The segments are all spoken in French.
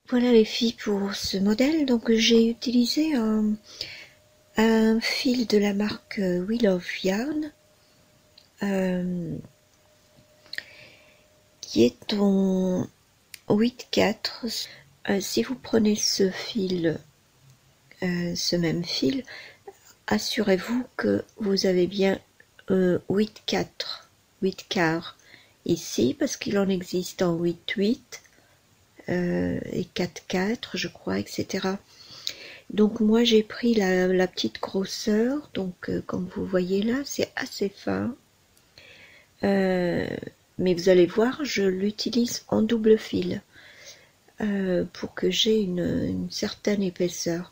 Voilà les filles pour ce modèle. Donc j'ai utilisé un fil de la marque Wheel of Yarn qui est en 8/4. Si vous prenez ce fil, ce même fil, assurez-vous que vous avez bien 8/4, 8 quarts ici, parce qu'il en existe en 8/8 et 4/4 je crois, etc. Donc moi j'ai pris la petite grosseur, donc comme vous voyez là, c'est assez fin. Mais vous allez voir, je l'utilise en double fil pour que j'ai une certaine épaisseur.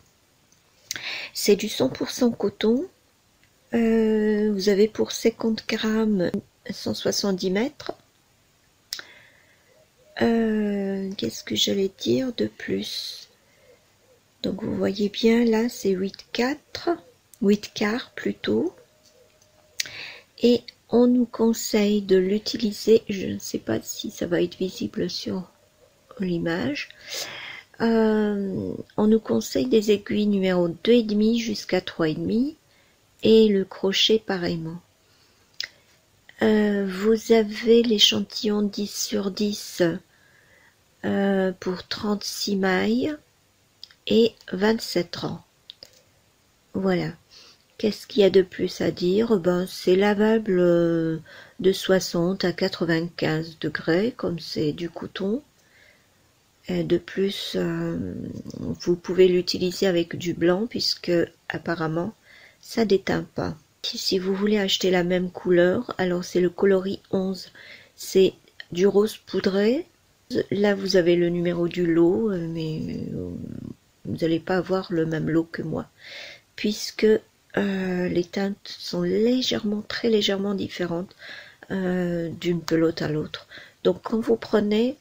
C'est du 100% coton. Vous avez pour 50 grammes 170 mètres. Qu'est-ce que j'allais dire de plus? Donc vous voyez bien là, c'est 8/4, 8 quarts plutôt. Et on nous conseille de l'utiliser, je ne sais pas si ça va être visible sur l'image, on nous conseille des aiguilles numéro 2,5 jusqu'à 3,5 et le crochet pareillement. Vous avez l'échantillon 10/10 pour 36 mailles et 27 rangs. Voilà. Qu'est-ce qu'il y a de plus à dire? Ben, c'est lavable de 60 à 95 degrés, comme c'est du coton. Et de plus, vous pouvez l'utiliser avec du blanc, puisque apparemment, ça déteint pas. Si vous voulez acheter la même couleur, alors c'est le coloris 11. C'est du rose poudré. Là, vous avez le numéro du lot, mais vous n'allez pas avoir le même lot que moi, puisque les teintes sont légèrement, très légèrement différentes d'une pelote à l'autre. Donc quand vous prenez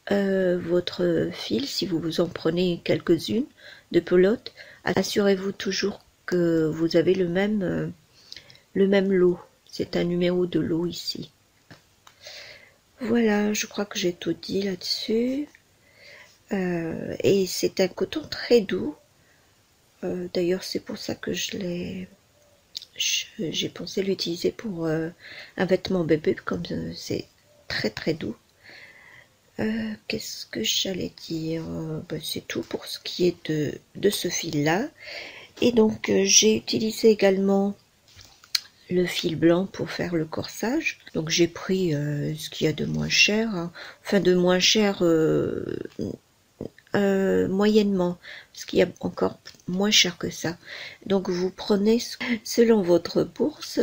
votre fil, si vous vous en prenez quelques-unes de pelote, assurez-vous toujours que vous avez le même lot. C'est un numéro de lot ici. Voilà, je crois que j'ai tout dit là-dessus. Et c'est un coton très doux. D'ailleurs, c'est pour ça que j'ai pensé l'utiliser pour un vêtement bébé, comme c'est très très doux. Qu'est-ce que j'allais dire? Ben, c'est tout pour ce qui est de ce fil là. Et donc j'ai utilisé également le fil blanc pour faire le corsage. Donc j'ai pris ce qu'il y a de moins cher, hein. Enfin de moins cher moyennement, parce qu'il y a encore moins cher que ça. Donc vous prenez selon votre bourse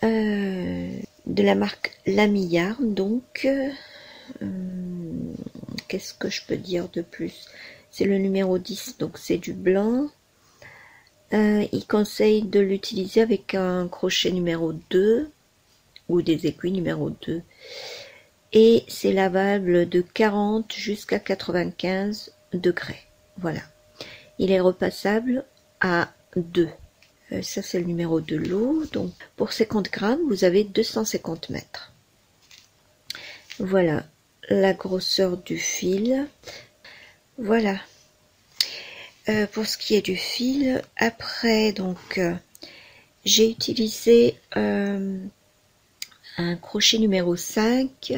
de la marque Lamy Yarn. Donc qu'est-ce que je peux dire de plus? C'est le numéro 10, donc c'est du blanc. Il conseille de l'utiliser avec un crochet numéro 2 ou des aiguilles numéro 2. Et c'est lavable de 40 jusqu'à 95 degrés. Voilà. Il est repassable à 2. Ça, c'est le numéro de l'eau. Donc, pour 50 grammes, vous avez 250 mètres. Voilà la grosseur du fil. Voilà. Pour ce qui est du fil, après, donc, j'ai utilisé un crochet numéro 5.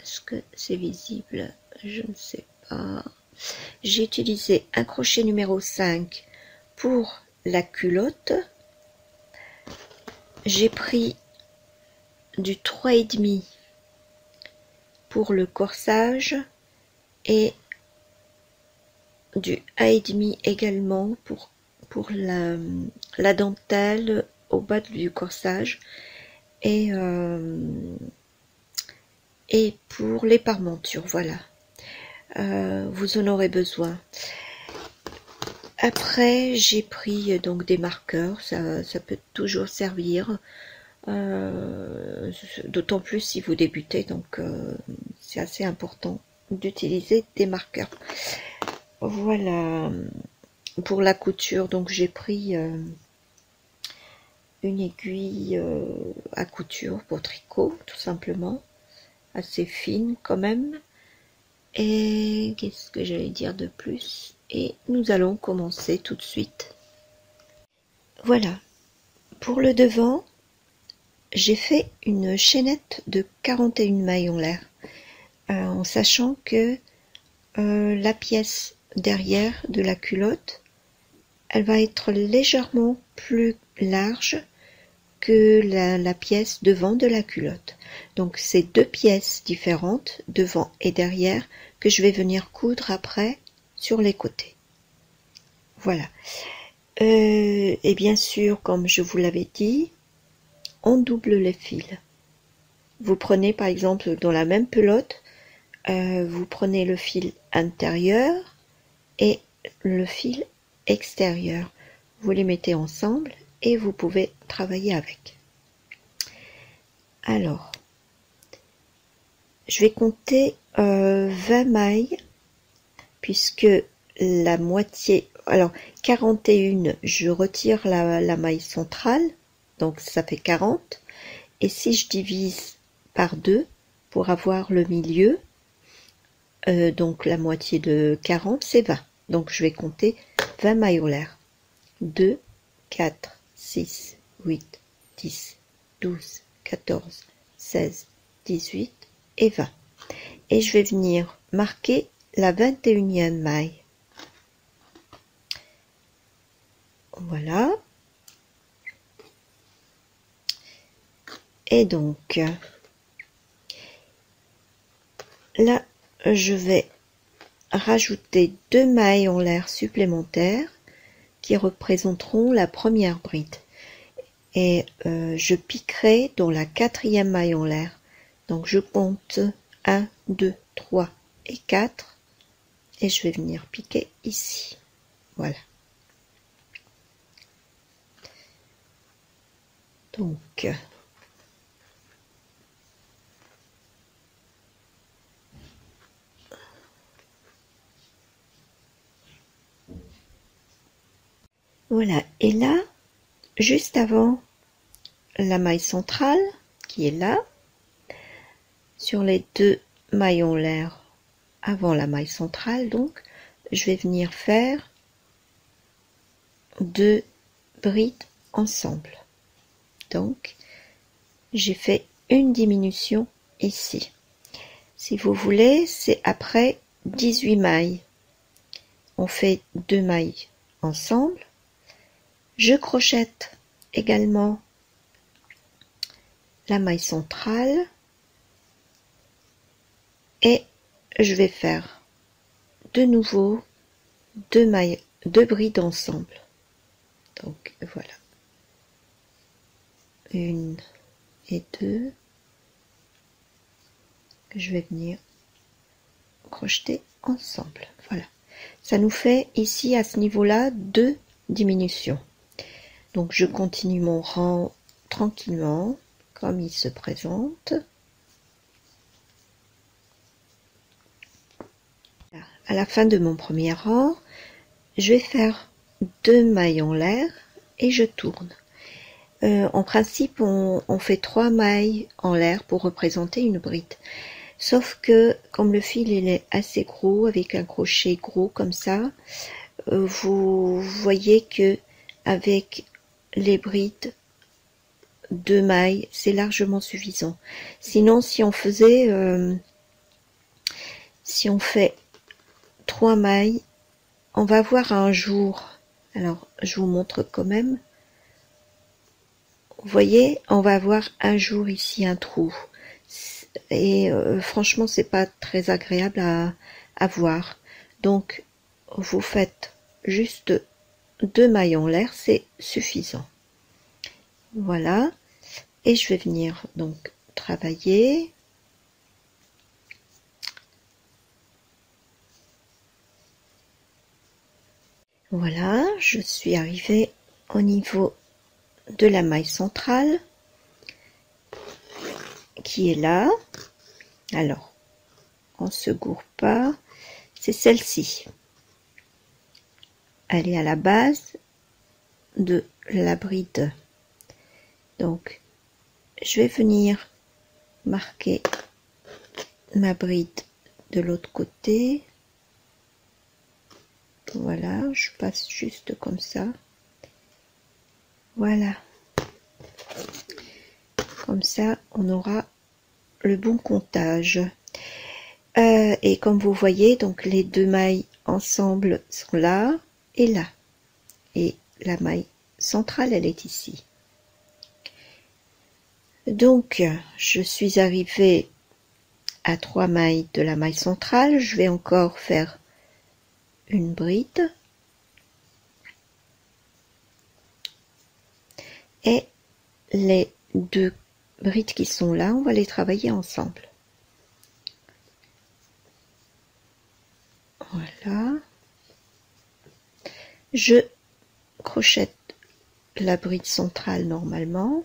Est-ce que c'est visible? Je ne sais pas. J'ai utilisé un crochet numéro 5 pour la culotte. J'ai pris du 3,5 pour le corsage et du 1,5 également pour la dentelle au bas du corsage et pour les parmentures. Voilà. Vous en aurez besoin. Après, j'ai pris donc des marqueurs, ça peut toujours servir, d'autant plus si vous débutez, donc c'est assez important d'utiliser des marqueurs. Voilà, pour la couture, donc j'ai pris une aiguille à couture pour tricot, tout simplement, assez fine quand même. Et qu'est-ce que j'allais dire de plus? Et nous allons commencer tout de suite. Voilà, pour le devant, j'ai fait une chaînette de 41 mailles en l'air, en sachant que la pièce derrière de la culotte, elle va être légèrement plus large que la pièce devant de la culotte. Donc c'est deux pièces différentes, devant et derrière, que je vais venir coudre après sur les côtés. Voilà. Et bien sûr, comme je vous l'avais dit, on double les fils. Vous prenez par exemple dans la même pelote, vous prenez le fil intérieur et le fil extérieur. Vous les mettez ensemble et vous pouvez travailler avec. Alors, je vais compter 20 mailles puisque la moitié, alors 41, je retire la maille centrale, donc ça fait 40, et si je divise par 2 pour avoir le milieu, donc la moitié de 40, c'est 20. Donc je vais compter 20 mailles en l'air. 2, 4, 6, 8, 10, 12, 14, 16, 18 et 20. Et je vais venir marquer la 21e maille. Voilà. Et donc, là, je vais rajouter 2 mailles en l'air supplémentaires qui représenteront la première bride. Et je piquerai dans la 4e maille en l'air. Donc je compte 1, 2, 3 et 4 et je vais venir piquer ici. Voilà. Donc voilà, et là, juste avant la maille centrale, qui est là, sur les 2 mailles en l'air avant la maille centrale, donc, je vais venir faire 2 brides ensemble. Donc, j'ai fait une diminution ici. Si vous voulez, c'est après 18 mailles. On fait 2 mailles ensemble. Je crochette également la maille centrale et je vais faire de nouveau 2 mailles, 2 brides ensemble. Donc voilà. 1 et 2 que je vais venir crocheter ensemble. Voilà. Ça nous fait ici à ce niveau-là 2 diminutions. Donc je continue mon rang tranquillement comme il se présente. À la fin de mon premier rang, je vais faire 2 mailles en l'air et je tourne. En principe, on fait 3 mailles en l'air pour représenter une bride. Sauf que, comme le fil il est assez gros, avec un crochet gros comme ça, vous voyez que avec les brides, 2 mailles, c'est largement suffisant. Sinon, si on faisait, si on fait 3 mailles, on va voir un jour. Alors, je vous montre quand même. Vous voyez, on va avoir un jour ici un trou. Et franchement, c'est pas très agréable à voir. Donc, vous faites juste 2 mailles en l'air, c'est suffisant. Voilà. Et je vais venir donc travailler. Voilà, je suis arrivée au niveau de la maille centrale qui est là. Alors, on se gourre pas, c'est celle-ci. Elle est à la base de la bride. Donc, je vais venir marquer ma bride de l'autre côté. Voilà, je passe juste comme ça. Voilà. Comme ça, on aura le bon comptage. Et comme vous voyez, donc les deux mailles ensemble sont là et là. Et la maille centrale, elle est ici. Donc, je suis arrivée à 3 mailles de la maille centrale. Je vais encore faire une bride. Et les deux brides qui sont là, on va les travailler ensemble. Voilà. Je crochette la bride centrale normalement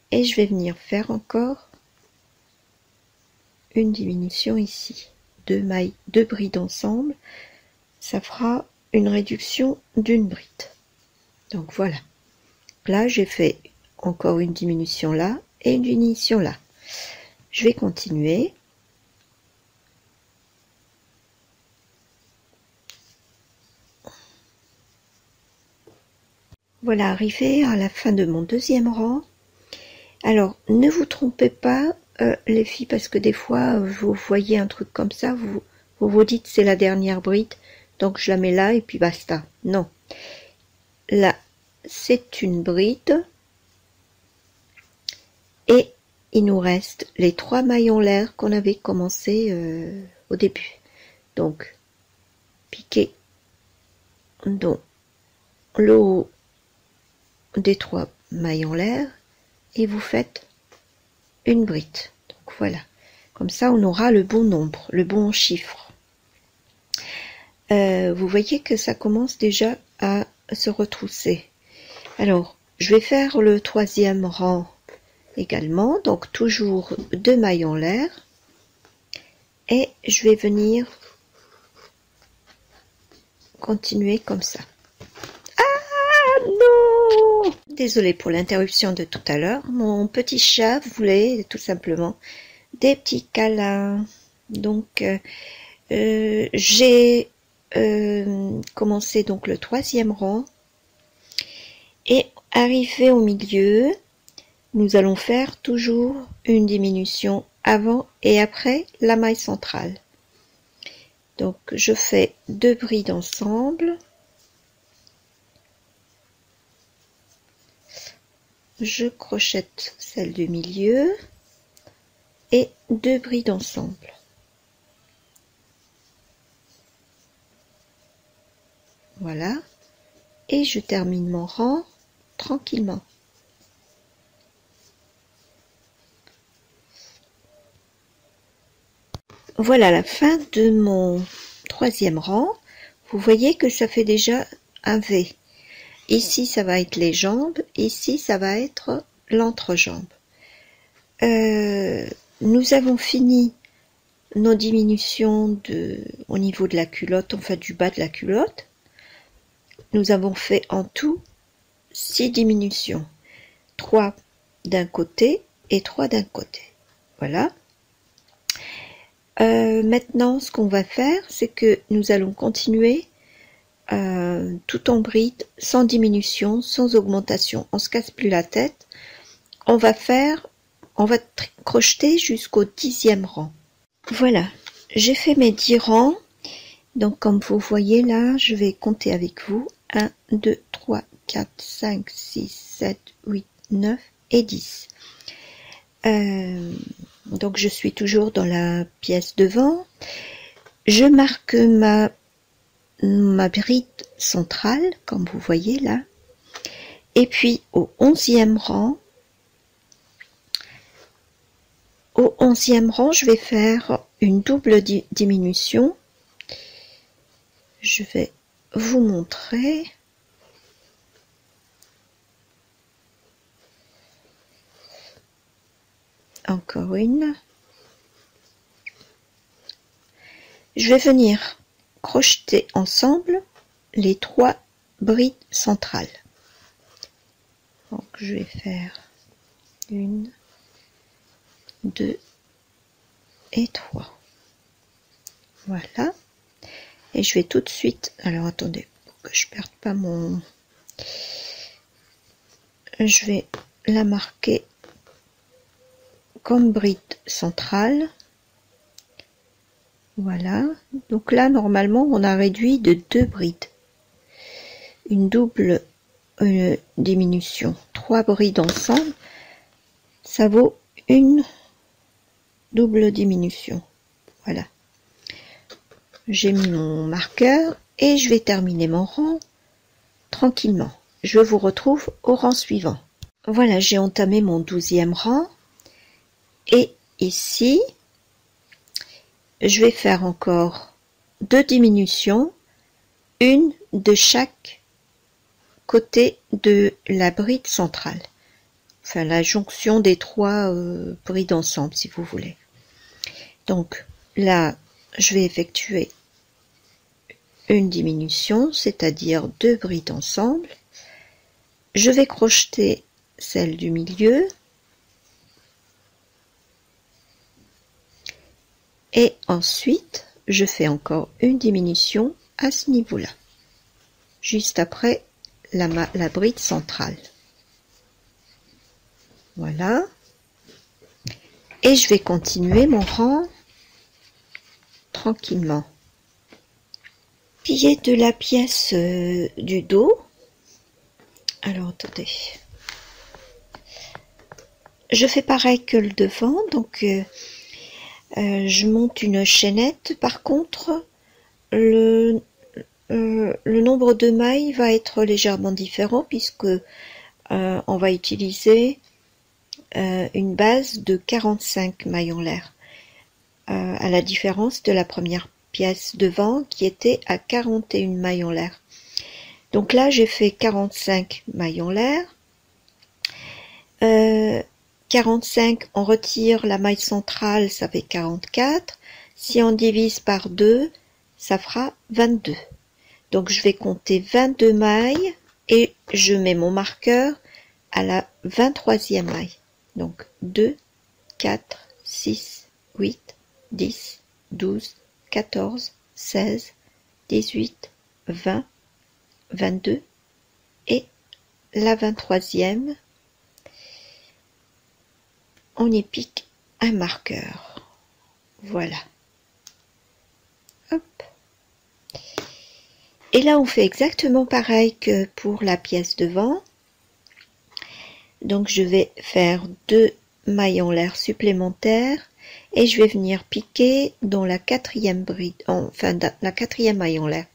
et je vais venir faire encore une diminution ici. 2 mailles, 2 brides ensemble, ça fera une réduction d'une bride. Donc voilà. Là, j'ai fait encore une diminution là et une diminution là. Je vais continuer. Voilà, arrivé à la fin de mon deuxième rang. Alors, ne vous trompez pas, les filles, parce que des fois, vous voyez un truc comme ça, vous dites c'est la dernière bride, donc je la mets là et puis basta. Non. Là, c'est une bride. Et il nous reste les 3 mailles en l'air qu'on avait commencé au début. Donc, piquez dans le haut des 3 mailles en l'air et vous faites une bride. Donc voilà, comme ça on aura le bon nombre, le bon chiffre. Vous voyez que ça commence déjà à se retrousser. Alors, je vais faire le 3e rang également, donc toujours 2 mailles en l'air et je vais venir continuer comme ça. Ah non! Désolée pour l'interruption de tout à l'heure, mon petit chat voulait tout simplement des petits câlins. Donc j'ai commencé donc le 3e rang et arrivé au milieu, nous allons faire toujours une diminution avant et après la maille centrale. Donc je fais 2 brides ensemble. Je crochette celle du milieu et 2 brides ensemble. Voilà. Et je termine mon rang tranquillement. Voilà la fin de mon 3e rang. Vous voyez que ça fait déjà un V. Ici, ça va être les jambes. Ici, ça va être l'entrejambe. Nous avons fini nos diminutions au niveau de la culotte, enfin du bas de la culotte. Nous avons fait en tout 6 diminutions. 3 d'un côté et 3 d'un côté. Voilà. Maintenant, ce qu'on va faire, c'est que nous allons continuer tout en bride, sans diminution, sans augmentation. On se casse plus la tête. On va crocheter jusqu'au 10e rang. Voilà, j'ai fait mes 10 rangs. Donc, comme vous voyez là, je vais compter avec vous. 1, 2, 3, 4, 5, 6, 7, 8, 9 et 10. Donc je suis toujours dans la pièce devant. Je marque ma bride centrale, comme vous voyez là. Et puis au 11e rang, je vais faire une double diminution. Je vais vous montrer. Encore une. Je vais venir crocheter ensemble les 3 brides centrales. Donc je vais faire 1, 2 et 3. Voilà. Et je vais tout de suite, alors attendez, que je perde pas mon... Je vais la marquer comme bride centrale. Voilà. Donc là, normalement, on a réduit de 2 brides. Une double diminution. 3 brides ensemble, ça vaut une double diminution. Voilà. J'ai mis mon marqueur et je vais terminer mon rang tranquillement. Je vous retrouve au rang suivant. Voilà, j'ai entamé mon 12e rang et ici, je vais faire encore 2 diminutions, une de chaque côté de la bride centrale. Enfin, la jonction des 3 brides ensemble, si vous voulez. Donc là, je vais effectuer une diminution, c'est-à-dire 2 brides ensemble. Je vais crocheter celle du milieu et ensuite je fais encore une diminution à ce niveau-là, juste après la bride centrale. Voilà. Et je vais continuer mon rang tranquillement. Plier de la pièce du dos. Alors attendez. Je fais pareil que le devant, donc je monte une chaînette. Par contre, le nombre de mailles va être légèrement différent puisque on va utiliser une base de 45 mailles en l'air, à la différence de la première pièce devant qui était à 41 mailles en l'air. Donc là j'ai fait 45 mailles en l'air. 45, on retire la maille centrale, ça fait 44. Si on divise par 2, ça fera 22. Donc je vais compter 22 mailles et je mets mon marqueur à la 23e maille. Donc 2, 4, 6, 8, 10, 12, 14, 16, 18, 20, 22 et la 23e, on y pique un marqueur. Voilà. Hop. Et là, on fait exactement pareil que pour la pièce devant. Donc, je vais faire 2 mailles en l'air supplémentaires et je vais venir piquer dans la 4e bride, enfin la 4e maille en l'air.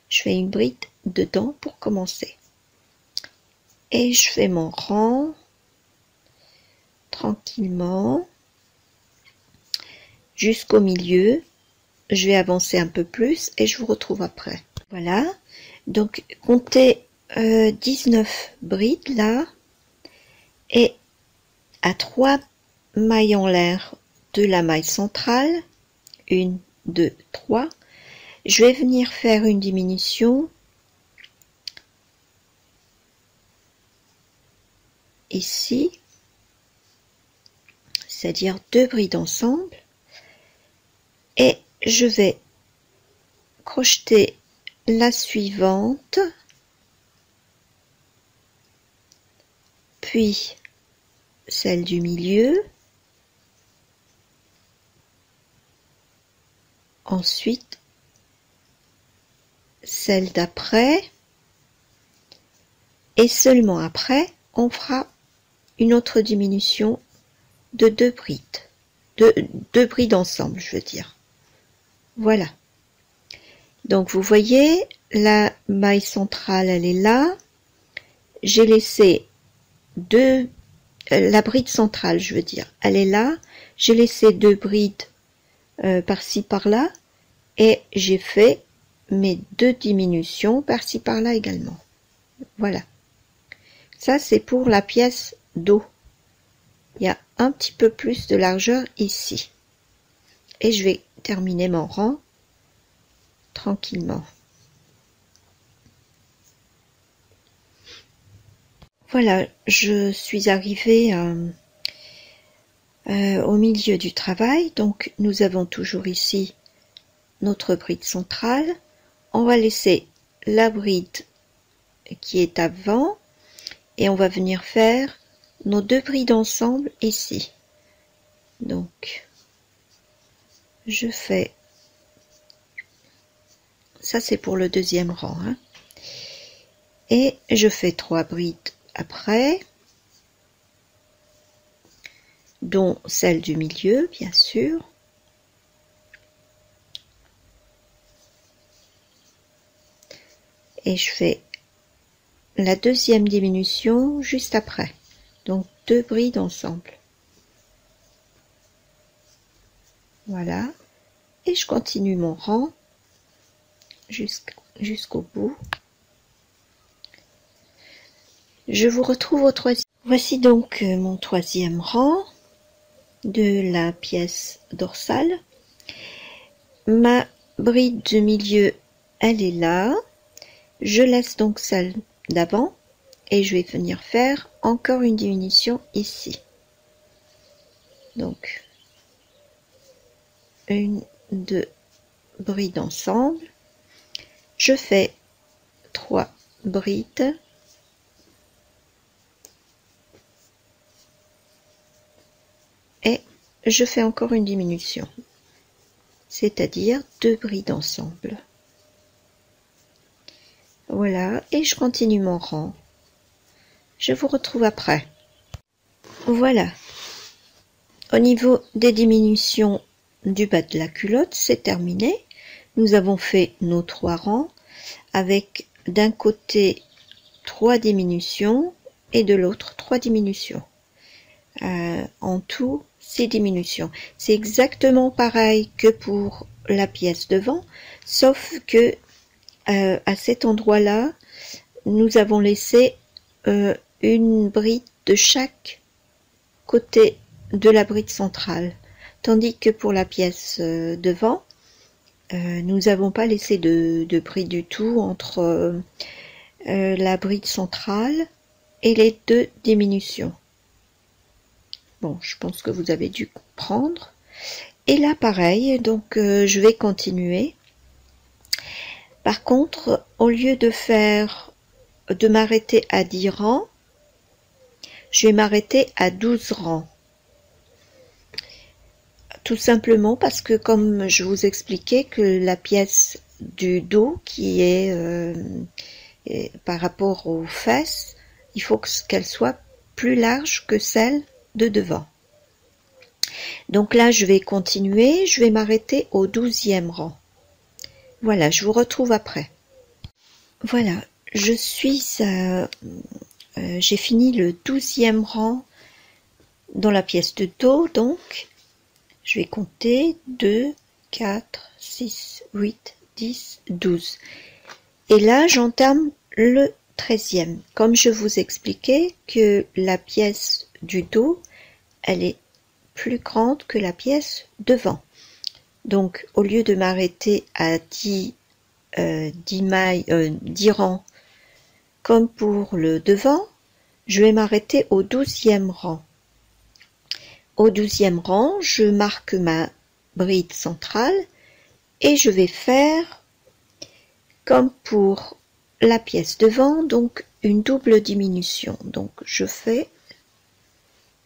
Je fais une bride dedans pour commencer. Et je fais mon rang tranquillement jusqu'au milieu. Je vais avancer un peu plus et je vous retrouve après. Voilà, donc comptez 19 brides là et à 3 mailles en l'air de la maille centrale, 1, 2, 3, je vais venir faire une diminution ici, c'est-à-dire 2 brides ensemble, et je vais crocheter la suivante, puis celle du milieu, ensuite celle d'après, et seulement après on fera une autre diminution de 2 brides, deux brides ensemble, je veux dire. Voilà. Donc vous voyez, la maille centrale, elle est là. J'ai laissé la bride centrale, je veux dire, elle est là. J'ai laissé 2 brides par-ci par-là et j'ai fait mes 2 diminutions par-ci par-là également. Voilà. Ça, c'est pour la pièce dos. Il y a un petit peu plus de largeur ici. Et je vais terminer mon rang tranquillement. Voilà, je suis arrivée au milieu du travail. Donc nous avons toujours ici notre bride centrale. On va laisser la bride qui est avant et on va venir faire nos deux brides ensemble ici. Donc je fais, ça c'est pour le deuxième rang, hein. Et je fais 3 brides après, dont celle du milieu bien sûr. Et je fais la deuxième diminution juste après, donc 2 brides ensemble. Voilà, et je continue mon rang jusqu'au bout. Je vous retrouve au troisième. Voici donc mon troisième rang de la pièce dorsale. Ma bride de milieu, elle est là. Je laisse donc celle d'avant et je vais venir faire encore une diminution ici. Donc 1, 2 brides ensemble. Je fais 3 brides. Et je fais encore une diminution, c'est-à-dire 2 brides ensemble. Voilà, et je continue mon rang. Je vous retrouve après. Voilà. Au niveau des diminutions du bas de la culotte, c'est terminé. Nous avons fait nos 3 rangs avec d'un côté 3 diminutions et de l'autre 3 diminutions. En tout 6 diminutions. C'est exactement pareil que pour la pièce devant, sauf que à cet endroit-là, nous avons laissé une bride de chaque côté de la bride centrale, tandis que pour la pièce devant, nous n'avons pas laissé de bride du tout entre la bride centrale et les 2 diminutions. Bon, je pense que vous avez dû comprendre. Et là, pareil, donc je vais continuer. Par contre, au lieu de m'arrêter à 10 rangs, je vais m'arrêter à 12 rangs. Tout simplement parce que, comme je vous expliquais, que la pièce du dos, qui est par rapport aux fesses, il faut qu'elle soit plus large que celle de devant. Donc là, je vais continuer, je vais m'arrêter au 12e rang. Voilà, je vous retrouve après. Voilà, j'ai fini le 12e rang dans la pièce de dos, donc je vais compter 2, 4, 6, 8, 10, 12. Et là, j'entame le 13e. Comme je vous expliquais que la pièce du dos, elle est plus grande que la pièce devant. Donc, au lieu de m'arrêter à 10 rangs comme pour le devant, je vais m'arrêter au 12e rang. Au 12e rang, je marque ma bride centrale et je vais faire comme pour la pièce devant, donc une double diminution. Donc je fais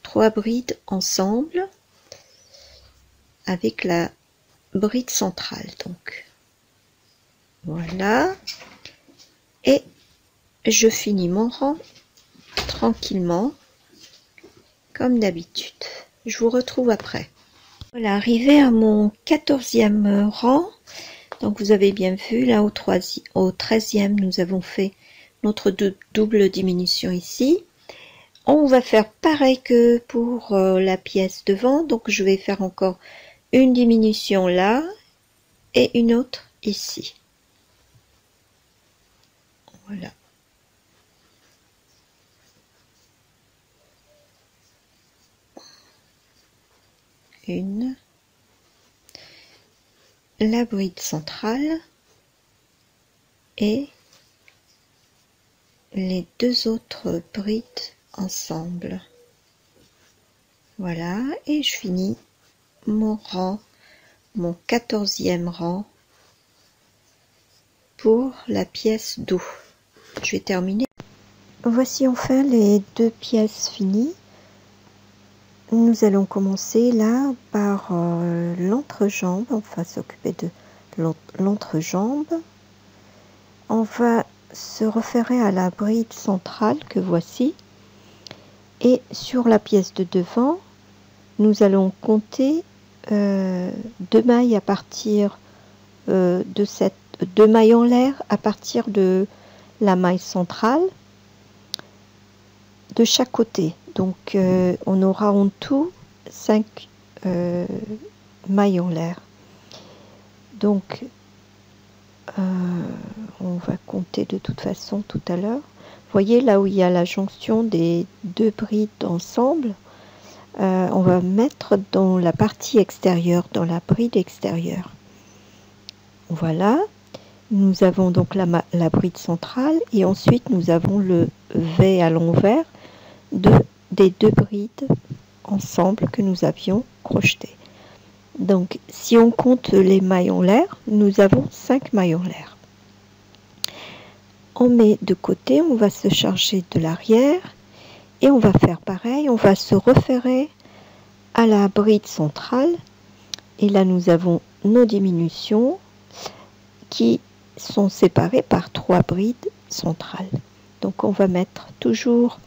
3 brides ensemble avec la bride centrale. Donc voilà, et je finis mon rang tranquillement comme d'habitude. Je vous retrouve après. Voilà, arrivé à mon 14e rang. Donc vous avez bien vu, là au 13e, nous avons fait notre double diminution ici. On va faire pareil que pour la pièce devant. Donc je vais faire encore une diminution là et une autre ici. Voilà. Une. La bride centrale et les 2 autres brides ensemble. Voilà, et je finis mon rang, mon 14e rang pour la pièce dos. Je vais terminer. Voici enfin les deux pièces finies. Nous allons commencer là par l'entrejambe. On va s'occuper de l'entrejambe. On va se référer à la bride centrale que voici. Et sur la pièce de devant, nous allons compter 2 mailles à partir de cette 2 mailles en l'air à partir de la maille centrale de chaque côté. Donc on aura en tout 5 mailles en l'air. Donc on va compter de toute façon tout à l'heure. Vous voyez là où il y a la jonction des deux brides ensemble, on va mettre dans la partie extérieure, dans la bride extérieure. Voilà, nous avons donc la bride centrale et ensuite nous avons le V à l'envers des deux brides ensemble que nous avions crocheté. Donc si on compte les mailles en l'air, nous avons 5 mailles en l'air. On met de côté, on va se charger de l'arrière et on va faire pareil, on va se référer à la bride centrale et là nous avons nos diminutions qui sont séparées par 3 brides centrales. Donc on va mettre toujours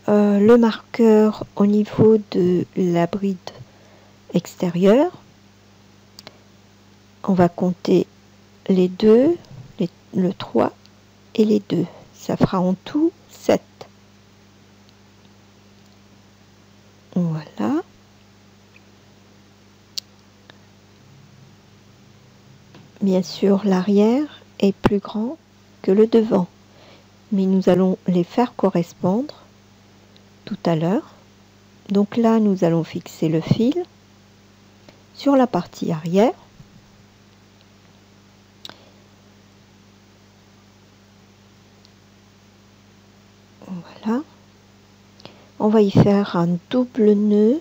le marqueur au niveau de la bride extérieure. On va compter les 2, le 3 et les 2. Ça fera en tout 7. Voilà. Bien sûr, l'arrière est plus grand que le devant, mais nous allons les faire correspondre tout à l'heure. Donc là, nous allons fixer le fil sur la partie arrière. Voilà. On va y faire un double nœud.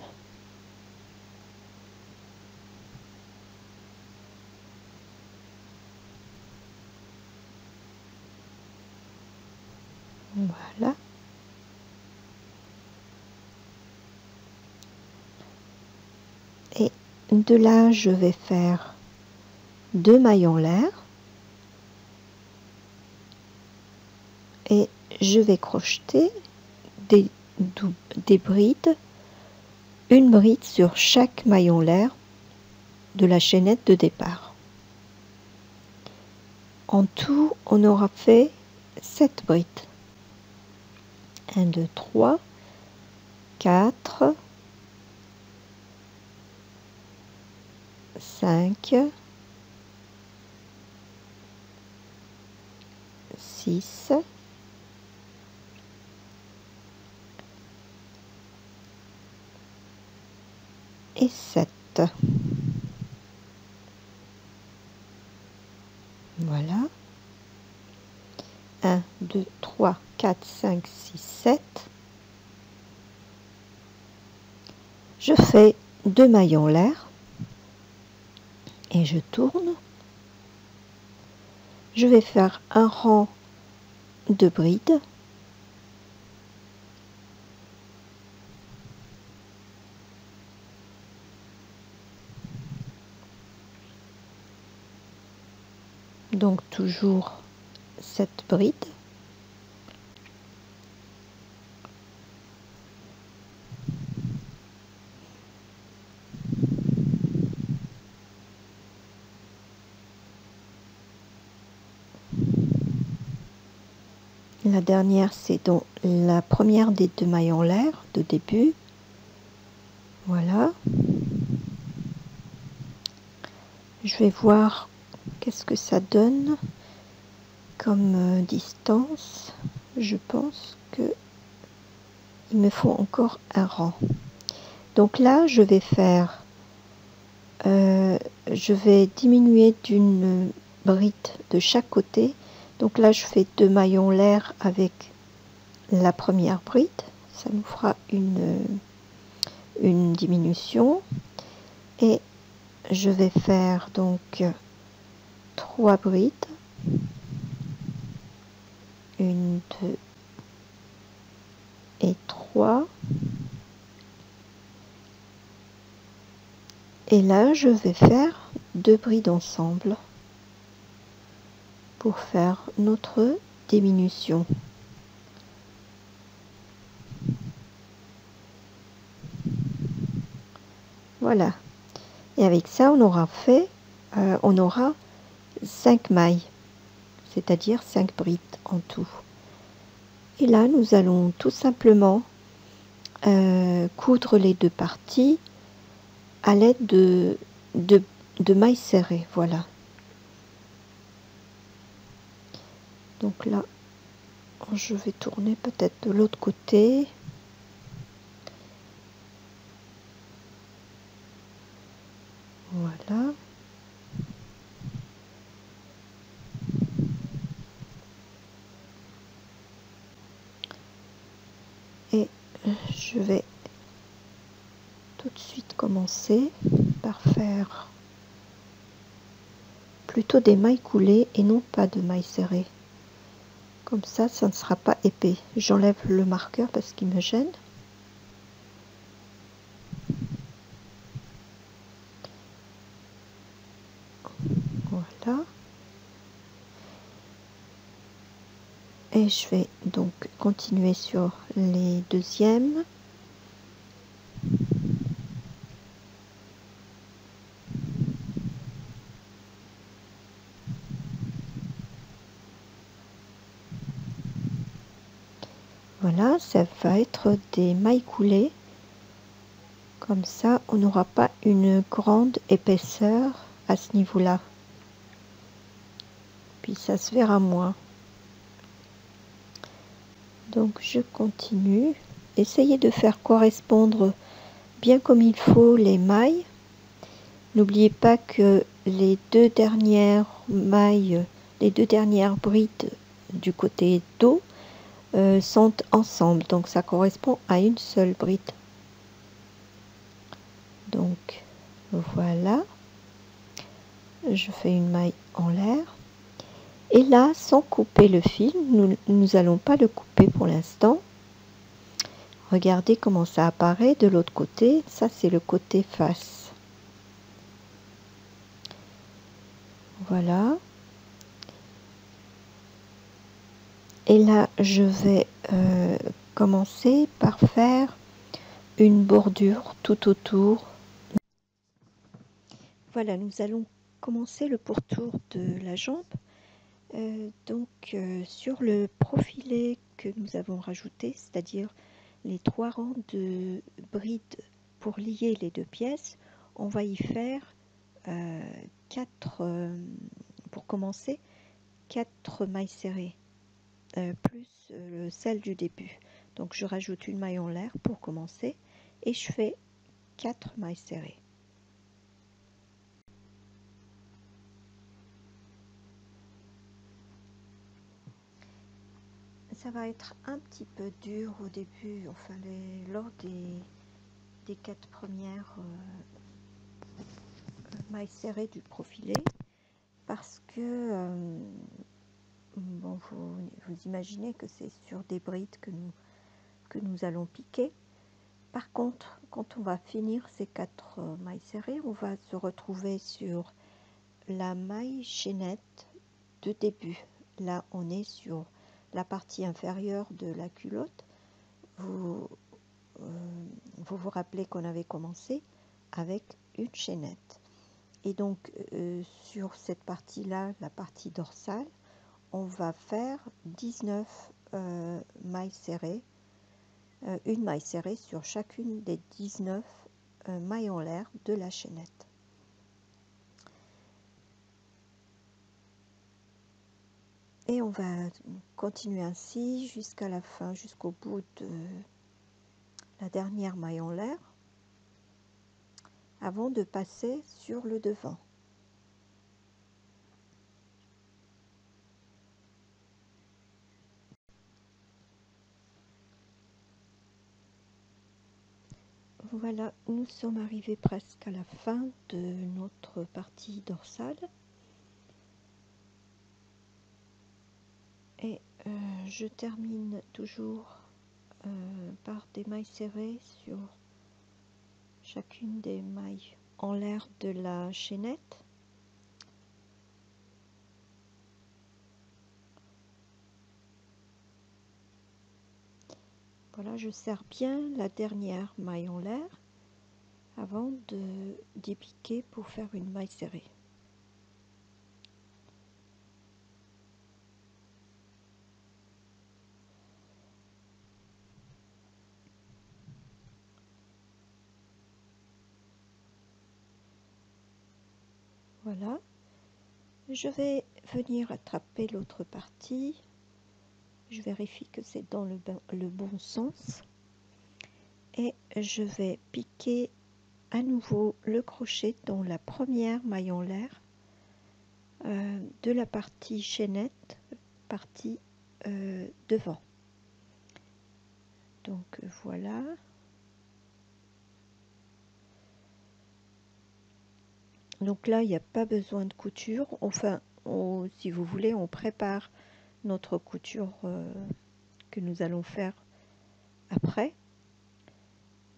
Voilà. Et de là, je vais faire 2 mailles en l'air. Et je vais crocheter des brides, une bride sur chaque maille en l'air de la chaînette de départ. En tout, on aura fait 7 brides. 1, 2, 3, 4, 5, 6, 7. Voilà. 1, 2, 3, 4, 5, 6, 7. Je fais 2 mailles en l'air et je tourne. Je vais faire un rang de brides. Donc toujours 7 brides. La dernière, c'est dans la première des 2 mailles en l'air de début. Voilà. Je vais voir qu'est-ce que ça donne comme distance. Je pense que il me faut encore un rang. Donc là, je vais faire, je vais diminuer d'une bride de chaque côté. Donc là, je fais 2 mailles en l'air avec la première bride. Ça nous fera une une diminution et je vais faire donc 3 brides, 1, 2 et 3, et là je vais faire 2 brides ensemble pour faire notre diminution. Voilà, et avec ça on aura fait on aura 5 mailles, c'est-à-dire 5 brides en tout. Et là nous allons tout simplement coudre les deux parties à l'aide de mailles serrées. Voilà, donc là je vais tourner peut-être de l'autre côté. Voilà. Et je vais tout de suite commencer par faire plutôt des mailles coulées et non pas de mailles serrées. Comme ça ne sera pas épais. J'enlève le marqueur parce qu'il me gêne. Voilà. Et je vais donc continuer sur les deuxièmes. Voilà, ça va être des mailles coulées. Comme ça, on n'aura pas une grande épaisseur à ce niveau-là. Puis ça se verra moins. Donc je continue. Essayez de faire correspondre bien comme il faut les mailles. N'oubliez pas que les deux dernières mailles, les deux dernières brides du côté dos sont ensemble. Donc ça correspond à une seule bride. Donc voilà. Je fais une maille en l'air. Et là, sans couper le fil, nous allons pas le couper pour l'instant. Regardez comment ça apparaît de l'autre côté. Ça, c'est le côté face. Voilà. Et là, je vais commencer par faire une bordure tout autour. Voilà, nous allons commencer le pourtour de la jambe. Sur le profilé que nous avons rajouté, c'est-à-dire les 3 rangs de brides pour lier les deux pièces, on va y faire 4, pour commencer, 4 mailles serrées, plus celle du début. Donc je rajoute une maille en l'air pour commencer et je fais 4 mailles serrées. Ça va être un petit peu dur au début, enfin lors des 4 premières mailles serrées du profilé, parce que bon, vous imaginez que c'est sur des brides que nous allons piquer. Par contre, quand on va finir ces 4 mailles serrées, on va se retrouver sur la maille chaînette de début. Là, on est sur la partie inférieure de la culotte. Vous vous rappelez qu'on avait commencé avec une chaînette. Et donc, sur cette partie-là, la partie dorsale, on va faire 19 mailles serrées, une maille serrée sur chacune des 19 mailles en l'air de la chaînette. Et on va continuer ainsi jusqu'à la fin, jusqu'au bout de la dernière maille en l'air, avant de passer sur le devant. Voilà, nous sommes arrivés presque à la fin de notre partie dorsale. Et je termine toujours par des mailles serrées sur chacune des mailles en l'air de la chaînette. Voilà, je serre bien la dernière maille en l'air avant d'y piquer pour faire une maille serrée. Voilà, je vais venir attraper l'autre partie. Je vérifie que c'est dans le bon sens et je vais piquer à nouveau le crochet dans la première maille en l'air de la partie chaînette, partie devant. Donc voilà. Donc là, il n'y a pas besoin de couture. Enfin, si vous voulez, on prépare notre couture que nous allons faire après.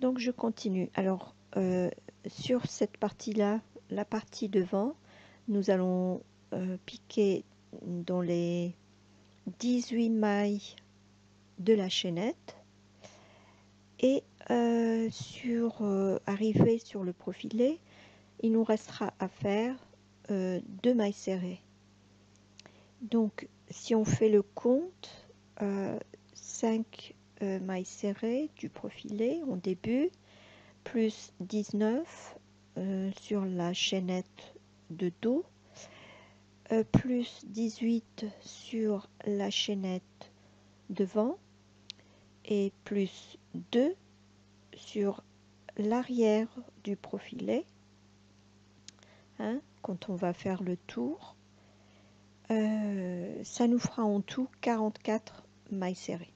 Donc je continue. Alors sur cette partie-là, la partie devant, nous allons piquer dans les 18 mailles de la chaînette et arrivé sur le profilé, il nous restera à faire 2 mailles serrées. Donc si on fait le compte, 5 mailles serrées du profilé en début, plus 19 sur la chaînette de dos, plus 18 sur la chaînette devant et plus 2 sur l'arrière du profilet, hein, quand on va faire le tour, ça nous fera en tout 44 mailles serrées.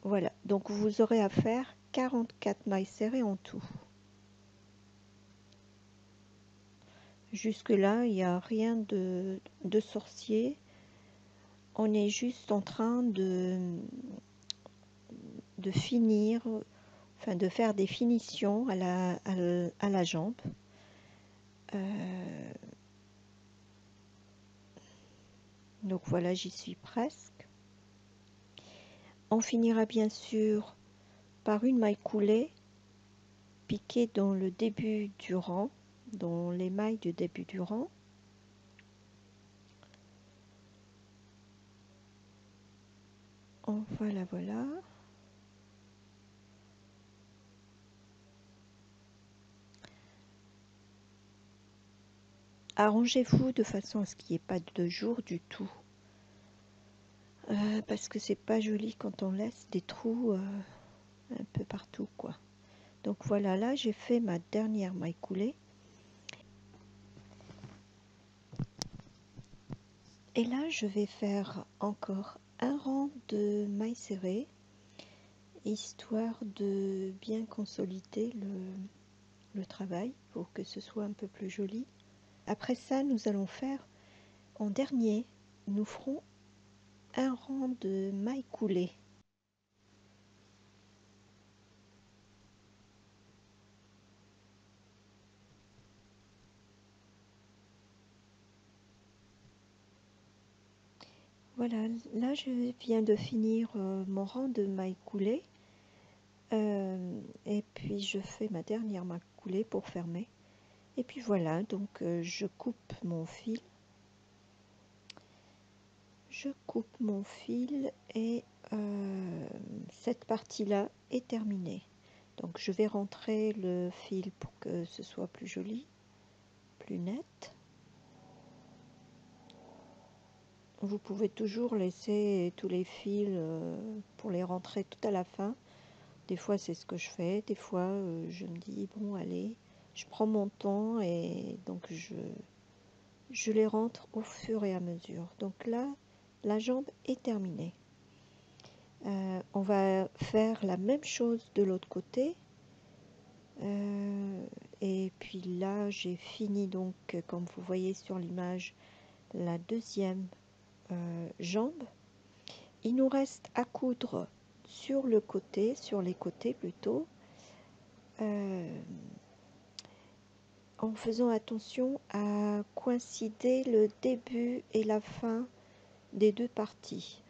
Voilà, donc vous aurez à faire 44 mailles serrées en tout. Jusque là, il n'y a rien de sorcier. On est juste en train de finir, enfin de faire des finitions à la jambe. Donc voilà, j'y suis presque. On finira bien sûr par une maille coulée piquée dans le début du rang, dans les mailles du début du rang. Oh, voilà, voilà. Arrangez-vous de façon à ce qu'il n'y ait pas de jour du tout. Parce que c'est pas joli quand on laisse des trous un peu partout, quoi. Donc voilà, là j'ai fait ma dernière maille coulée. Et là je vais faire encore un rang de mailles serrées, histoire de bien consolider le travail pour que ce soit un peu plus joli. Après ça, nous allons faire en dernier, nous ferons un rang de mailles coulées. Voilà, là je viens de finir mon rang de mailles coulées et puis je fais ma dernière maille coulée pour fermer. Et puis voilà, donc je coupe mon fil. Je coupe mon fil et cette partie-là est terminée. Donc je vais rentrer le fil pour que ce soit plus joli, plus net. Vous pouvez toujours laisser tous les fils pour les rentrer tout à la fin. Des fois c'est ce que je fais, des fois je me dis bon allez, je prends mon temps et donc je les rentre au fur et à mesure. Donc là, la jambe est terminée. On va faire la même chose de l'autre côté. Et puis là j'ai fini donc, comme vous voyez sur l'image, la deuxième jambe. Il nous reste à coudre sur le côté, sur les côtés plutôt, en faisant attention à coïncider le début et la fin des deux parties.